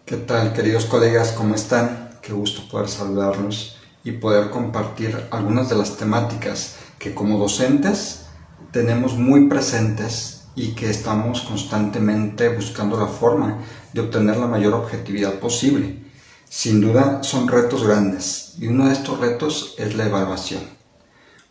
¿Qué tal, queridos colegas? ¿Cómo están? Qué gusto poder saludarlos y poder compartir algunas de las temáticas que como docentes tenemos muy presentes y que estamos constantemente buscando la forma de obtener la mayor objetividad posible. Sin duda son retos grandes y uno de estos retos es la evaluación.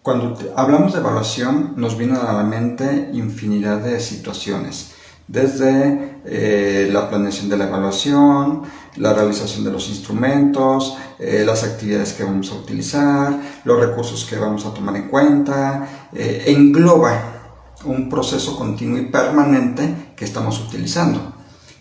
Cuando hablamos de evaluación nos vienen a la mente infinidad de situaciones, desde la planeación de la evaluación, la realización de los instrumentos, las actividades que vamos a utilizar, los recursos que vamos a tomar en cuenta, engloba un proceso continuo y permanente que estamos utilizando.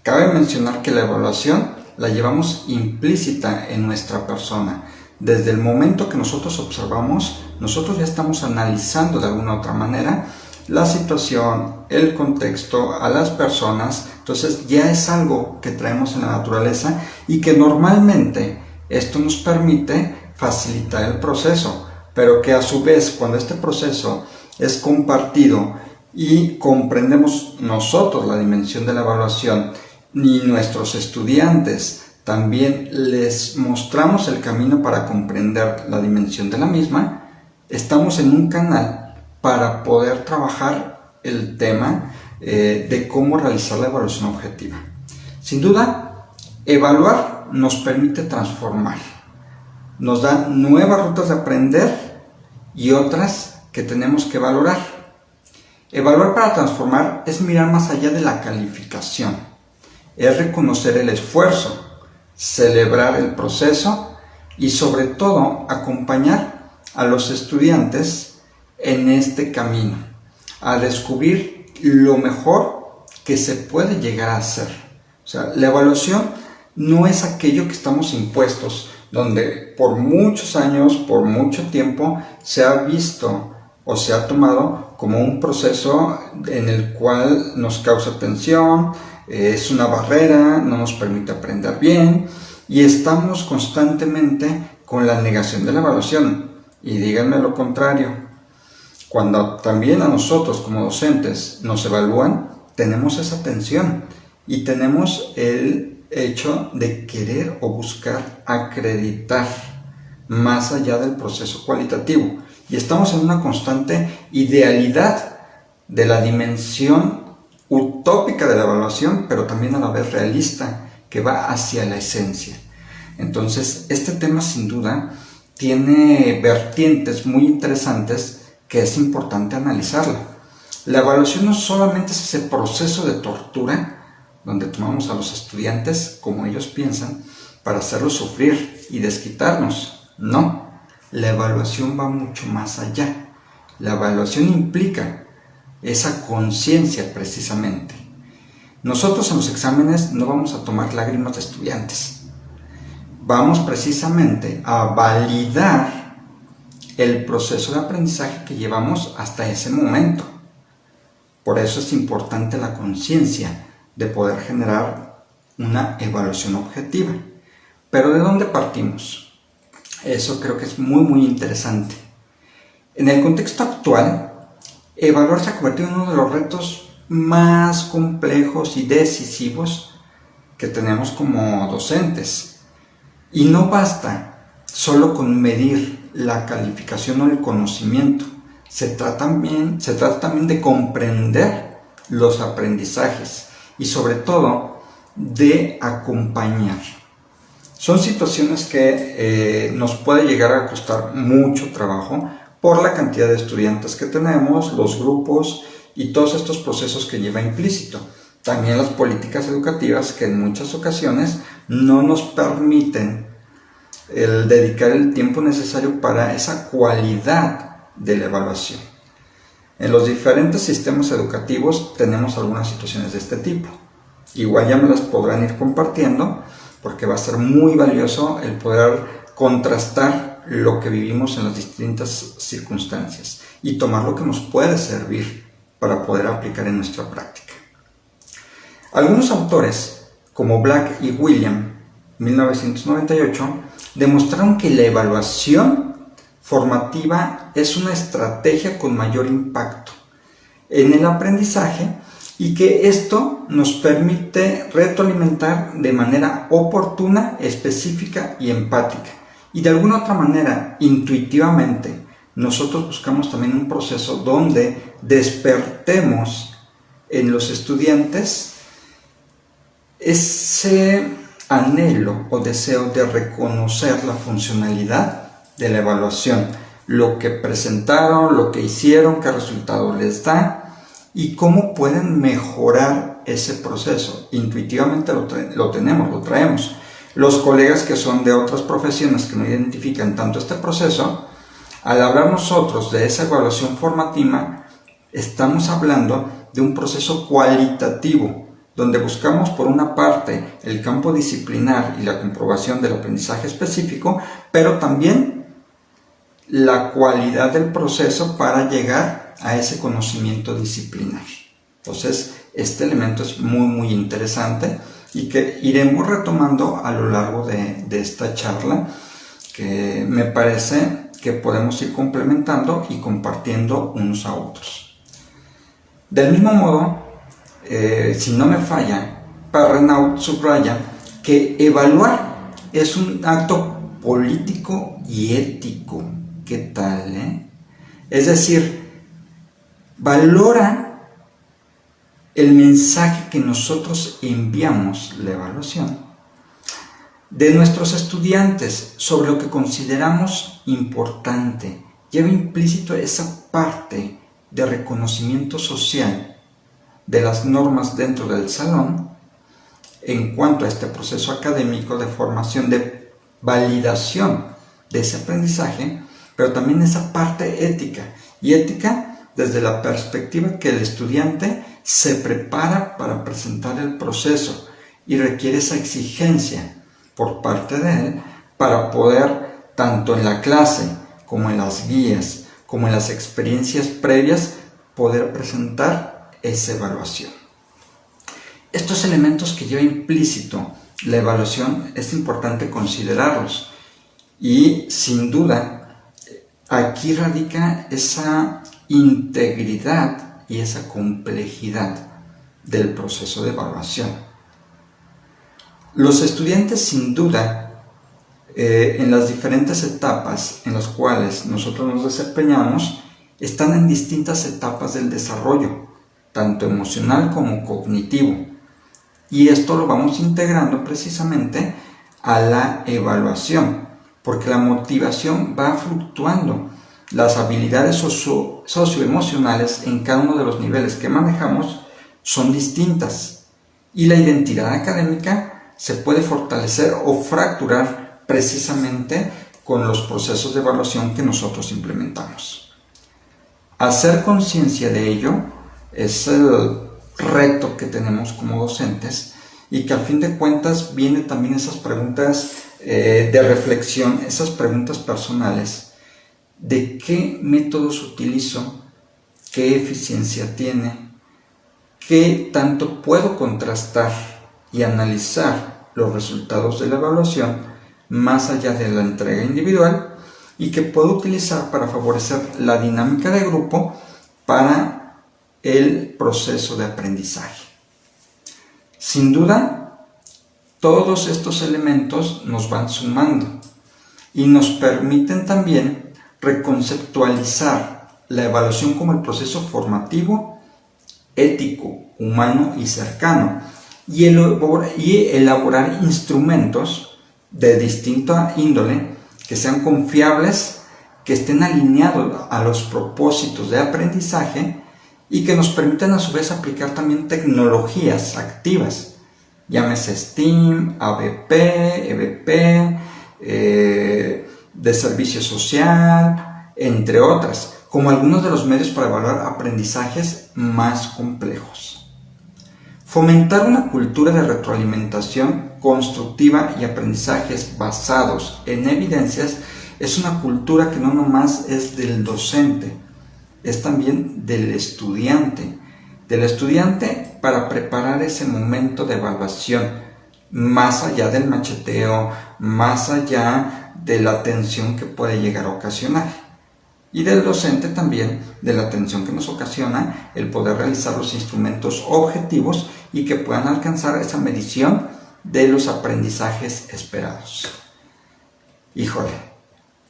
Cabe mencionar que la evaluación la llevamos implícita en nuestra persona. Desde el momento que nosotros observamos, nosotros ya estamos analizando de alguna u otra manera la situación, el contexto, a las personas. Entonces ya es algo que traemos en la naturaleza y que normalmente esto nos permite facilitar el proceso, pero que a su vez cuando este proceso es compartido y comprendemos nosotros la dimensión de la evaluación y nuestros estudiantes también les mostramos el camino para comprender la dimensión de la misma, estamos en un canal para poder trabajar el tema de cómo realizar la evaluación objetiva. Sin duda, evaluar nos permite transformar, nos da nuevas rutas de aprender y otras que tenemos que valorar. Evaluar para transformar es mirar más allá de la calificación, es reconocer el esfuerzo, celebrar el proceso y sobre todo acompañar a los estudiantes en este camino, a descubrir lo mejor que se puede llegar a hacer. O sea, la evaluación no es aquello que estamos impuestos, donde por muchos años, por mucho tiempo, se ha visto o se ha tomado como un proceso en el cual nos causa tensión, es una barrera, no nos permite aprender bien y estamos constantemente con la negación de la evaluación. Y díganme lo contrario, cuando también a nosotros como docentes nos evalúan, tenemos esa tensión y tenemos el hecho de querer o buscar acreditar más allá del proceso cualitativo. Y estamos en una constante idealidad de la dimensión utópica de la evaluación, pero también a la vez realista, que va hacia la esencia. Entonces, este tema sin duda tiene vertientes muy interesantes que es importante analizarla. La evaluación no solamente es ese proceso de tortura donde tomamos a los estudiantes como ellos piensan para hacerlos sufrir y desquitarnos. No, la evaluación va mucho más allá. La evaluación implica esa conciencia precisamente. Nosotros en los exámenes no vamos a tomar lágrimas de estudiantes. Vamos precisamente a validar el proceso de aprendizaje que llevamos hasta ese momento. Por eso es importante la conciencia de poder generar una evaluación objetiva. Pero ¿de dónde partimos? Eso creo que es muy interesante. En el contexto actual, evaluar se ha convertido en uno de los retos más complejos y decisivos que tenemos como docentes. Y no basta solo con medir la calificación o el conocimiento. Se trata también de comprender los aprendizajes y sobre todo de acompañar. Son situaciones que nos puede llegar a costar mucho trabajo por la cantidad de estudiantes que tenemos, los grupos y todos estos procesos que lleva implícito. También las políticas educativas que en muchas ocasiones no nos permiten el dedicar el tiempo necesario para esa cualidad de la evaluación. En los diferentes sistemas educativos tenemos algunas situaciones de este tipo. Igual ya me las podrán ir compartiendo porque va a ser muy valioso el poder contrastar lo que vivimos en las distintas circunstancias y tomar lo que nos puede servir para poder aplicar en nuestra práctica. Algunos autores, como Black y William, 1998, demostraron que la evaluación formativa es una estrategia con mayor impacto en el aprendizaje y que esto nos permite retroalimentar de manera oportuna, específica y empática. Y de alguna otra manera, intuitivamente, nosotros buscamos también un proceso donde despertemos en los estudiantes ese anhelo o deseo de reconocer la funcionalidad de la evaluación, lo que presentaron, lo que hicieron, qué resultado les da y cómo pueden mejorar ese proceso. Intuitivamente lo tenemos, lo traemos. Los colegas que son de otras profesiones que no identifican tanto este proceso, al hablar nosotros de esa evaluación formativa, estamos hablando de un proceso cualitativo, donde buscamos por una parte el campo disciplinar y la comprobación del aprendizaje específico, pero también la cualidad del proceso para llegar a ese conocimiento disciplinar. Entonces, este elemento es muy interesante y que iremos retomando a lo largo de esta charla, que me parece que podemos ir complementando y compartiendo unos a otros. Del mismo modo, si no me falla, Parrenaud subraya que evaluar es un acto político y ético. ¿Qué tal? Es decir, valora el mensaje que nosotros enviamos, la evaluación, de nuestros estudiantes sobre lo que consideramos importante. Lleva implícito esa parte de reconocimiento social de las normas dentro del salón en cuanto a este proceso académico de formación, de validación de ese aprendizaje, pero también esa parte ética, y ética desde la perspectiva que el estudiante se prepara para presentar el proceso y requiere esa exigencia por parte de él para poder, tanto en la clase como en las guías, como en las experiencias previas, poder presentar esa evaluación. Estos elementos que lleva implícito la evaluación es importante considerarlos, y sin duda aquí radica esa integridad y esa complejidad del proceso de evaluación. Los estudiantes, sin duda, en las diferentes etapas en las cuales nosotros nos desempeñamos, están en distintas etapas del desarrollo, tanto emocional como cognitivo, y esto lo vamos integrando precisamente a la evaluación, porque la motivación va fluctuando. Las habilidades socioemocionales en cada uno de los niveles que manejamos son distintas, y la identidad académica se puede fortalecer o fracturar precisamente con los procesos de evaluación que nosotros implementamos. Hacer conciencia de ello es el reto que tenemos como docentes, y que al fin de cuentas vienen también esas preguntas de reflexión, esas preguntas personales de qué métodos utilizo, qué eficiencia tiene, qué tanto puedo contrastar y analizar los resultados de la evaluación más allá de la entrega individual, y que puedo utilizar para favorecer la dinámica de grupo para el proceso de aprendizaje. Sin duda, todos estos elementos nos van sumando y nos permiten también reconceptualizar la evaluación como el proceso formativo, ético, humano y cercano, y elaborar instrumentos de distinta índole que sean confiables, que estén alineados a los propósitos de aprendizaje y que nos permitan a su vez aplicar también tecnologías activas, llámese STEAM, ABP, EBP, de servicio social, entre otras, como algunos de los medios para evaluar aprendizajes más complejos. Fomentar una cultura de retroalimentación constructiva y aprendizajes basados en evidencias es una cultura que no nomás es del docente, es también del estudiante para preparar ese momento de evaluación, más allá del macheteo, más allá de la tensión que puede llegar a ocasionar. y del docente también de la atención que nos ocasiona el poder realizar los instrumentos objetivos y que puedan alcanzar esa medición de los aprendizajes esperados. Híjole,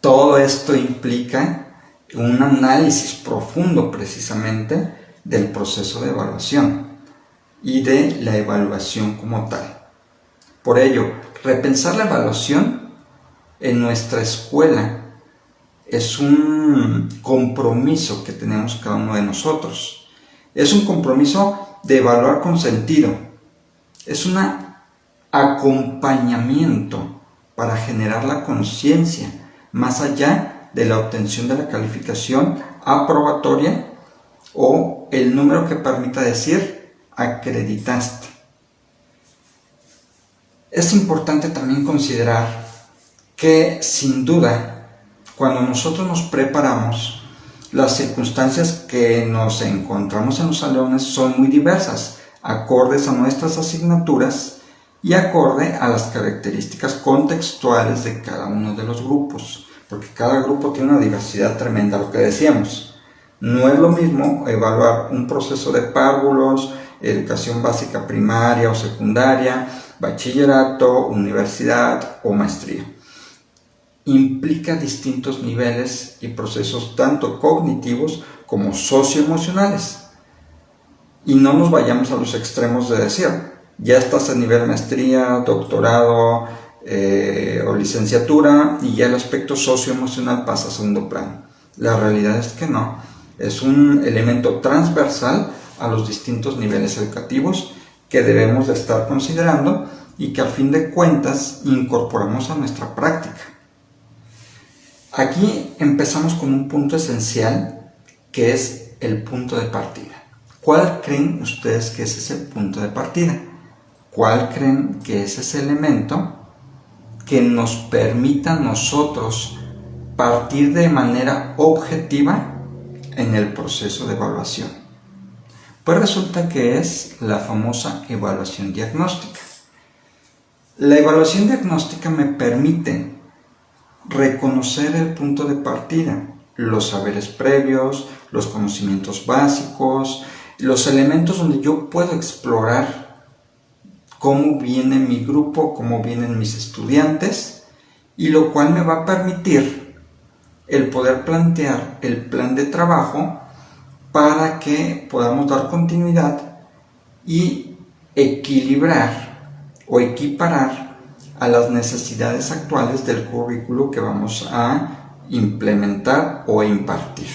todo esto implica un análisis profundo precisamente del proceso de evaluación y de la evaluación como tal. Por ello, repensar la evaluación en nuestra escuela es un compromiso que tenemos cada uno de nosotros. Es un compromiso de evaluar con sentido. Es un acompañamiento para generar la conciencia más allá de la obtención de la calificación aprobatoria o el número que permita decir acreditaste. Es importante también considerar que sin duda cuando nosotros nos preparamos, las circunstancias que nos encontramos en los salones son muy diversas, acordes a nuestras asignaturas y acorde a las características contextuales de cada uno de los grupos, porque cada grupo tiene una diversidad tremenda, lo que decíamos. No es lo mismo evaluar un proceso de párvulos, educación básica primaria o secundaria, bachillerato, universidad o maestría. Implica distintos niveles y procesos tanto cognitivos como socioemocionales. Y no nos vayamos a los extremos de decir, ya estás a nivel maestría, doctorado o licenciatura y ya el aspecto socioemocional pasa a segundo plano. La realidad es que no, es un elemento transversal a los distintos niveles educativos que debemos de estar considerando y que al fin de cuentas incorporamos a nuestra práctica. Aquí empezamos con un punto esencial que es el punto de partida. ¿Cuál creen ustedes que es ese punto de partida? ¿Cuál creen que es ese elemento que nos permita a nosotros partir de manera objetiva en el proceso de evaluación? Pues resulta que es la famosa evaluación diagnóstica. La evaluación diagnóstica me permite reconocer el punto de partida, los saberes previos, los conocimientos básicos, los elementos donde yo puedo explorar cómo viene mi grupo, cómo vienen mis estudiantes, y lo cual me va a permitir el poder plantear el plan de trabajo para que podamos dar continuidad y equilibrar o equiparar a las necesidades actuales del currículo que vamos a implementar o impartir.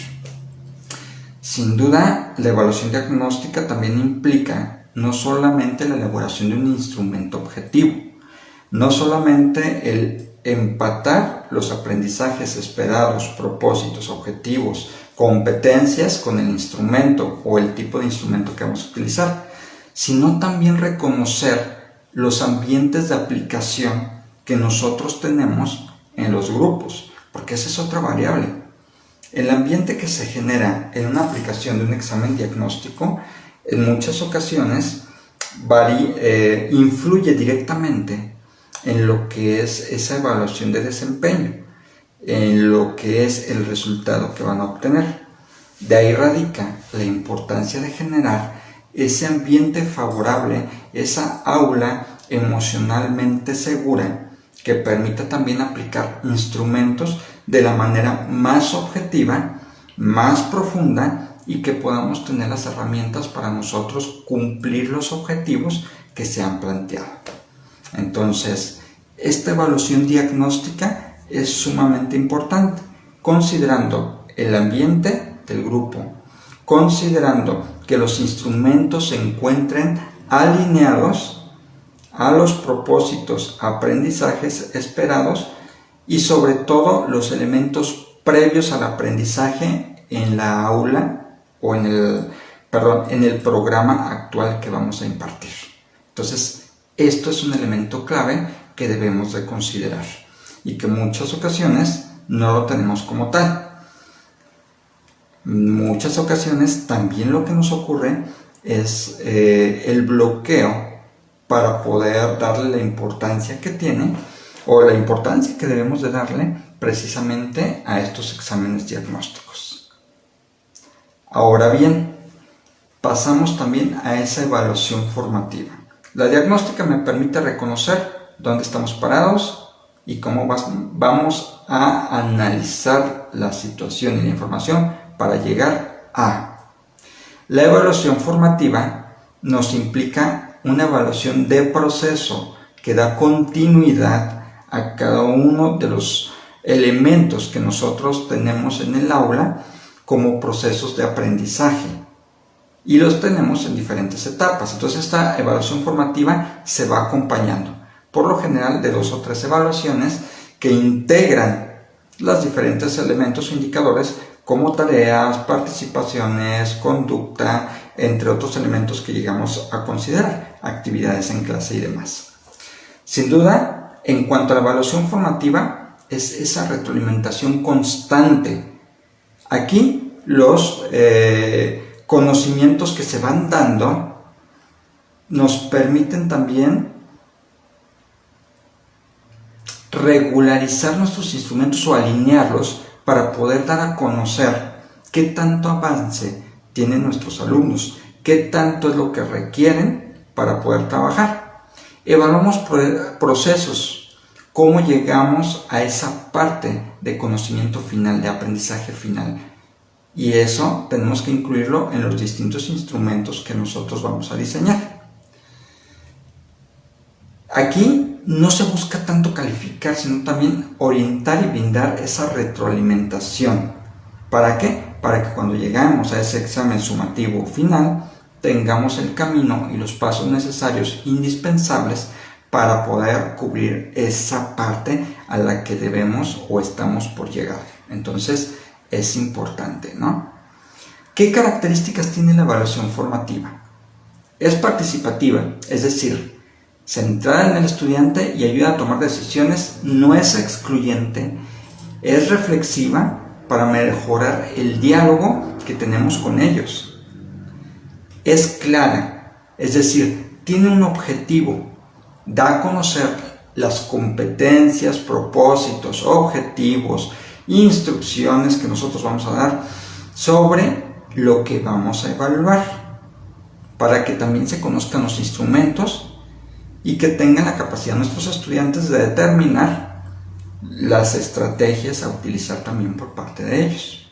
Sin duda, la evaluación diagnóstica también implica no solamente la elaboración de un instrumento objetivo, no solamente el empatar los aprendizajes esperados, propósitos, objetivos, competencias con el instrumento o el tipo de instrumento que vamos a utilizar, sino también reconocer los ambientes de aplicación que nosotros tenemos en los grupos, porque esa es otra variable. El ambiente que se genera en una aplicación de un examen diagnóstico en muchas ocasiones influye directamente en lo que es esa evaluación de desempeño, en lo que es el resultado que van a obtener. De ahí radica la importancia de generar ese ambiente favorable, esa aula emocionalmente segura que permita también aplicar instrumentos de la manera más objetiva, más profunda y que podamos tener las herramientas para nosotros cumplir los objetivos que se han planteado. Entonces, esta evaluación diagnóstica es sumamente importante, considerando el ambiente del grupo, considerando que los instrumentos se encuentren alineados a los propósitos, aprendizajes esperados y sobre todo los elementos previos al aprendizaje en la aula o en el programa actual que vamos a impartir. Entonces, esto es un elemento clave que debemos de considerar y que en muchas ocasiones no lo tenemos como tal. En muchas ocasiones también lo que nos ocurre es el bloqueo para poder darle la importancia que tiene o la importancia que debemos de darle precisamente a estos exámenes diagnósticos. Ahora bien, pasamos también a esa evaluación formativa. La diagnóstica me permite reconocer dónde estamos parados y cómo vamos a analizar la situación y la información para llegar a. La evaluación formativa nos implica una evaluación de proceso que da continuidad a cada uno de los elementos que nosotros tenemos en el aula como procesos de aprendizaje, y los tenemos en diferentes etapas. Entonces esta evaluación formativa se va acompañando por lo general de 2 o 3 evaluaciones que integran los diferentes elementos o indicadores como tareas, participaciones, conducta, entre otros elementos que llegamos a considerar, actividades en clase y demás. Sin duda, en cuanto a la evaluación formativa, es esa retroalimentación constante. Aquí los conocimientos que se van dando nos permiten también regularizar nuestros instrumentos o alinearlos para poder dar a conocer qué tanto avance tienen nuestros alumnos, qué tanto es lo que requieren para poder trabajar. Evaluamos procesos, cómo llegamos a esa parte de conocimiento final, de aprendizaje final. Y eso tenemos que incluirlo en los distintos instrumentos que nosotros vamos a diseñar. Aquí no se busca tanto calificar, sino también orientar y brindar esa retroalimentación. ¿Para qué? Para que cuando llegamos a ese examen sumativo final, tengamos el camino y los pasos necesarios, indispensables, para poder cubrir esa parte a la que debemos o estamos por llegar. Entonces, es importante, ¿no? ¿Qué características tiene la evaluación formativa? Es participativa, es decir, centrada en el estudiante y ayuda a tomar decisiones, no es excluyente, es reflexiva para mejorar el diálogo que tenemos con ellos. Es clara, es decir, tiene un objetivo, da a conocer las competencias, propósitos, objetivos, instrucciones que nosotros vamos a dar sobre lo que vamos a evaluar, para que también se conozcan los instrumentos y que tengan la capacidad nuestros estudiantes de determinar las estrategias a utilizar también por parte de ellos.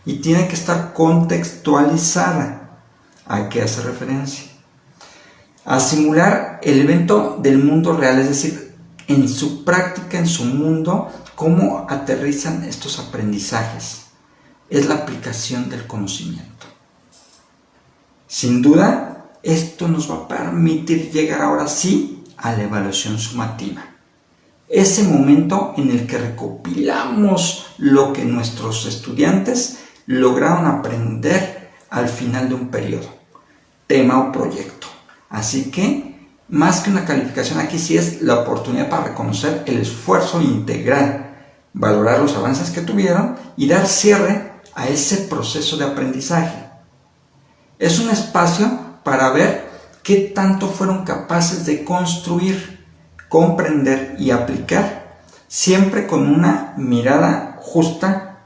Y tiene que estar contextualizada. ¿A qué hace referencia? A simular el evento del mundo real, es decir, en su práctica, en su mundo, cómo aterrizan estos aprendizajes. Es la aplicación del conocimiento. Sin duda, esto nos va a permitir llegar ahora sí a la evaluación sumativa. Ese momento en el que recopilamos lo que nuestros estudiantes lograron aprender al final de un periodo, tema o proyecto. Así que, más que una calificación, aquí sí es la oportunidad para reconocer el esfuerzo integral, valorar los avances que tuvieron y dar cierre a ese proceso de aprendizaje. Es un espacio para ver qué tanto fueron capaces de construir, comprender y aplicar, siempre con una mirada justa,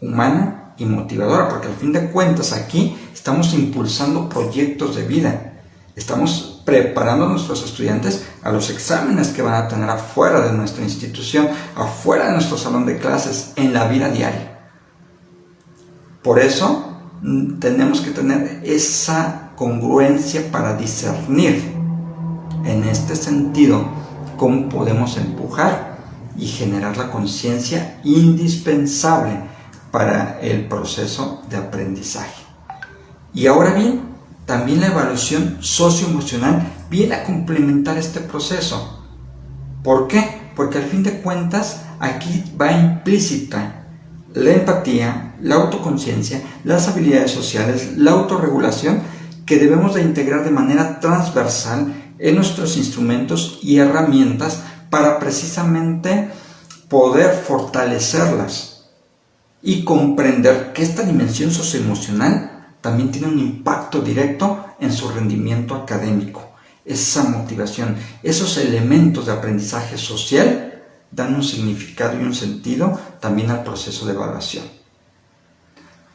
humana y motivadora, porque al fin de cuentas aquí estamos impulsando proyectos de vida, estamos preparando a nuestros estudiantes a los exámenes que van a tener afuera de nuestra institución, afuera de nuestro salón de clases, en la vida diaria. Por eso tenemos que tener esa congruencia para discernir en este sentido cómo podemos empujar y generar la conciencia indispensable para el proceso de aprendizaje. Y ahora bien, también la evaluación socioemocional viene a complementar este proceso. ¿Por qué? Porque al fin de cuentas aquí va implícita la empatía, la autoconciencia, las habilidades sociales, la autorregulación que debemos de integrar de manera transversal en nuestros instrumentos y herramientas para precisamente poder fortalecerlas y comprender que esta dimensión socioemocional también tiene un impacto directo en su rendimiento académico. Esa motivación, esos elementos de aprendizaje social dan un significado y un sentido también al proceso de evaluación.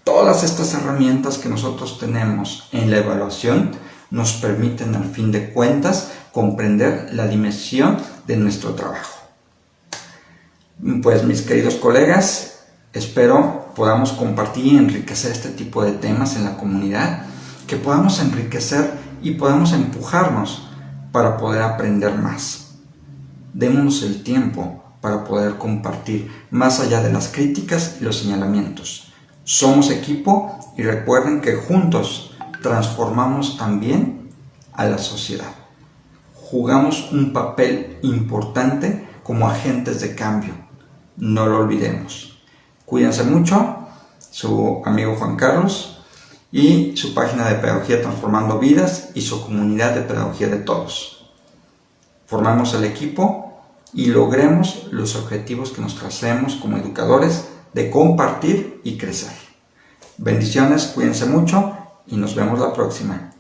Todas estas herramientas que nosotros tenemos en la evaluación nos permiten, al fin de cuentas, comprender la dimensión de nuestro trabajo. Pues, mis queridos colegas, espero podamos compartir y enriquecer este tipo de temas en la comunidad, que podamos enriquecer y podamos empujarnos para poder aprender más. Démonos el tiempo para poder compartir más allá de las críticas y los señalamientos. Somos equipo y recuerden que juntos transformamos también a la sociedad. Jugamos un papel importante como agentes de cambio. No lo olvidemos. Cuídense mucho. Su amigo Juan Carlos y su página de Pedagogía Transformando Vidas y su comunidad de Pedagogía de Todos. Formamos el equipo y logremos los objetivos que nos tracemos como educadores de compartir y crecer. Bendiciones, cuídense mucho y nos vemos la próxima.